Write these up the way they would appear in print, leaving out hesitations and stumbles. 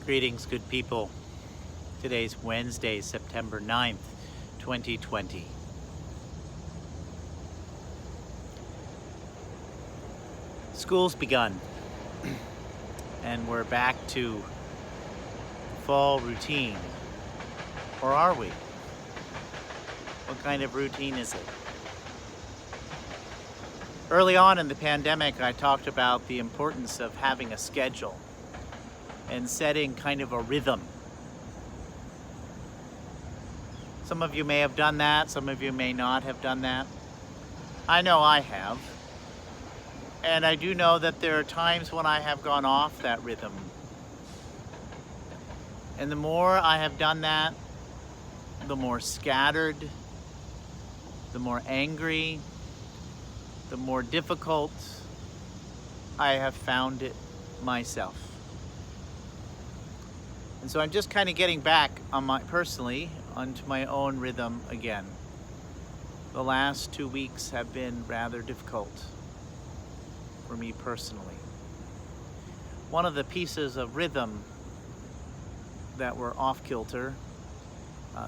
Greetings, good people. Today's Wednesday, September 9th, 2020. School's begun, and we're back to fall routine. Or are we? What kind of routine is it? Early on in the pandemic, I talked about the importance of having a schedule and setting kind of a rhythm. Some of you may have done that, some of you may not have done that. I know I have. And I do know that there are times when I have gone off that rhythm. And the more I have done that, the more scattered, the more angry, the more difficult I have found it myself. And so I'm just kind of getting back on personally onto my own rhythm again. The last 2 weeks have been rather difficult for me personally. One of the pieces of rhythm that were off kilter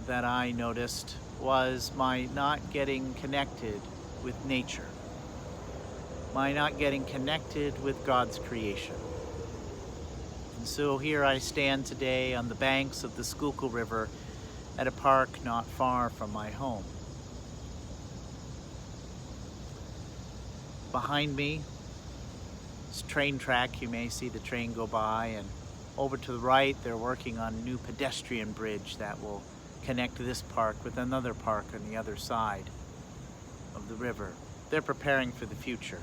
that I noticed was my not getting connected with nature, my not getting connected with God's creation. And so here I stand today on the banks of the Schuylkill River at a park not far from my home. Behind me is a train track. You may see the train go by, and over to the right they're working on a new pedestrian bridge that will connect this park with another park on the other side of the river. They're preparing for the future.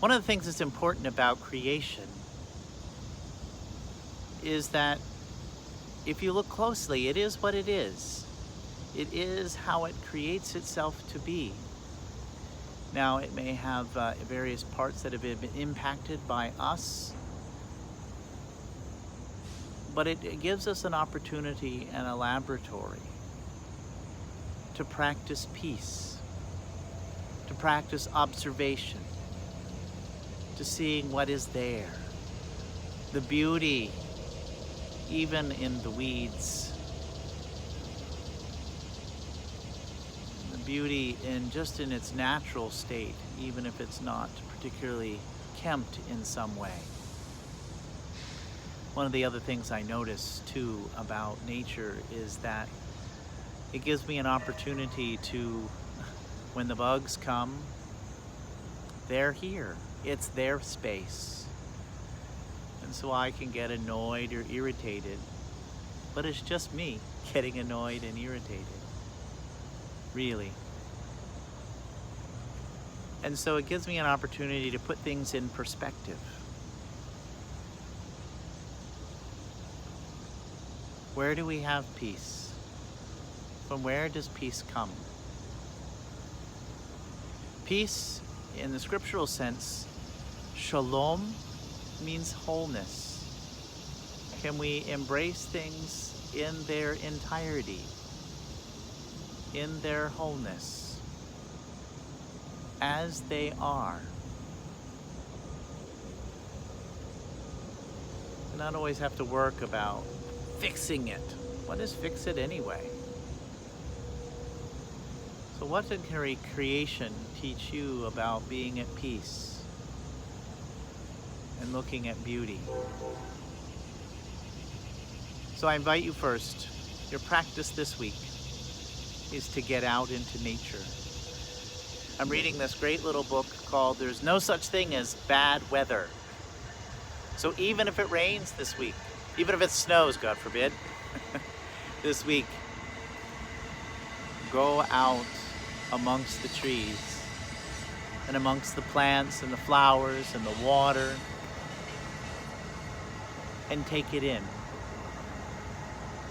One of the things that's important about creation is that if you look closely, it is what it is. It is how it creates itself to be. Now, it may have various parts that have been impacted by us, but it gives us an opportunity and a laboratory to practice peace, to practice observation, to seeing what is there, the beauty even in the weeds, the beauty in just in its natural state, even if it's not particularly kempt in some way. One of the other things I notice too about nature is that it gives me an opportunity to, when the bugs come, they're here. It's their space. And so I can get annoyed or irritated, but it's just me getting annoyed and irritated, really. And so it gives me an opportunity to put things in perspective. Where do we have peace? From where does peace come? Peace, in the scriptural sense, shalom, means wholeness. Can we embrace things in their entirety, in their wholeness, as they are? We not always have to work about fixing it. What is fix it anyway? So what did creation teach you about being at peace and looking at beauty? So I invite you first, your practice this week is to get out into nature. I'm reading this great little book called There's No Such Thing as Bad Weather. So even if it rains this week, even if it snows, God forbid, this week, go out amongst the trees and amongst the plants and the flowers and the water and take it in.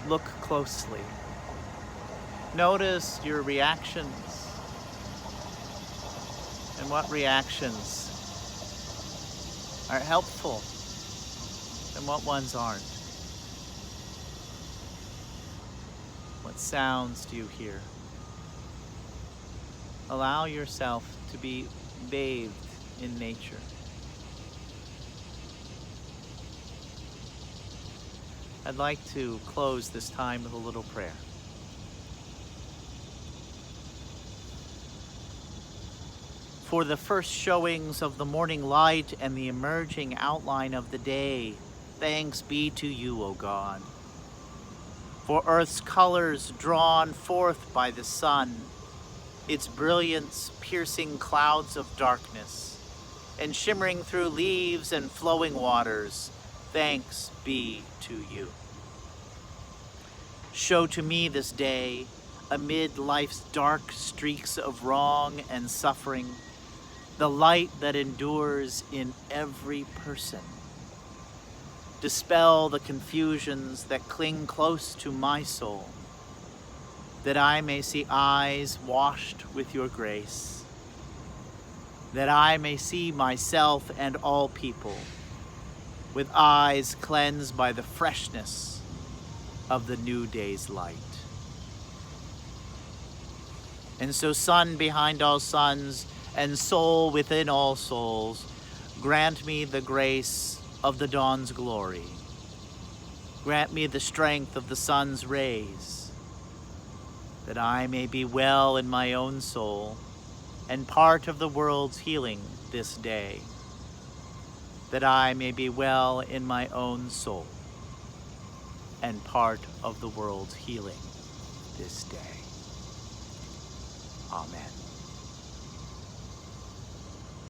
Look closely. Notice your reactions and what reactions are helpful and what ones aren't. What sounds do you hear? Allow yourself to be bathed in nature. I'd like to close this time with a little prayer. For the first showings of the morning light and the emerging outline of the day, thanks be to you, O God. For earth's colors drawn forth by the sun, its brilliance piercing clouds of darkness, and shimmering through leaves and flowing waters, thanks be to you. Show to me this day, amid life's dark streaks of wrong and suffering, the light that endures in every person. Dispel the confusions that cling close to my soul, that I may see eyes washed with your grace, that I may see myself and all people with eyes cleansed by the freshness of the new day's light. And so, sun behind all suns, and soul within all souls, grant me the grace of the dawn's glory. Grant me the strength of the sun's rays, that I may be well in my own soul and part of the world's healing this day. That I may be well in my own soul and part of the world's healing this day. Amen.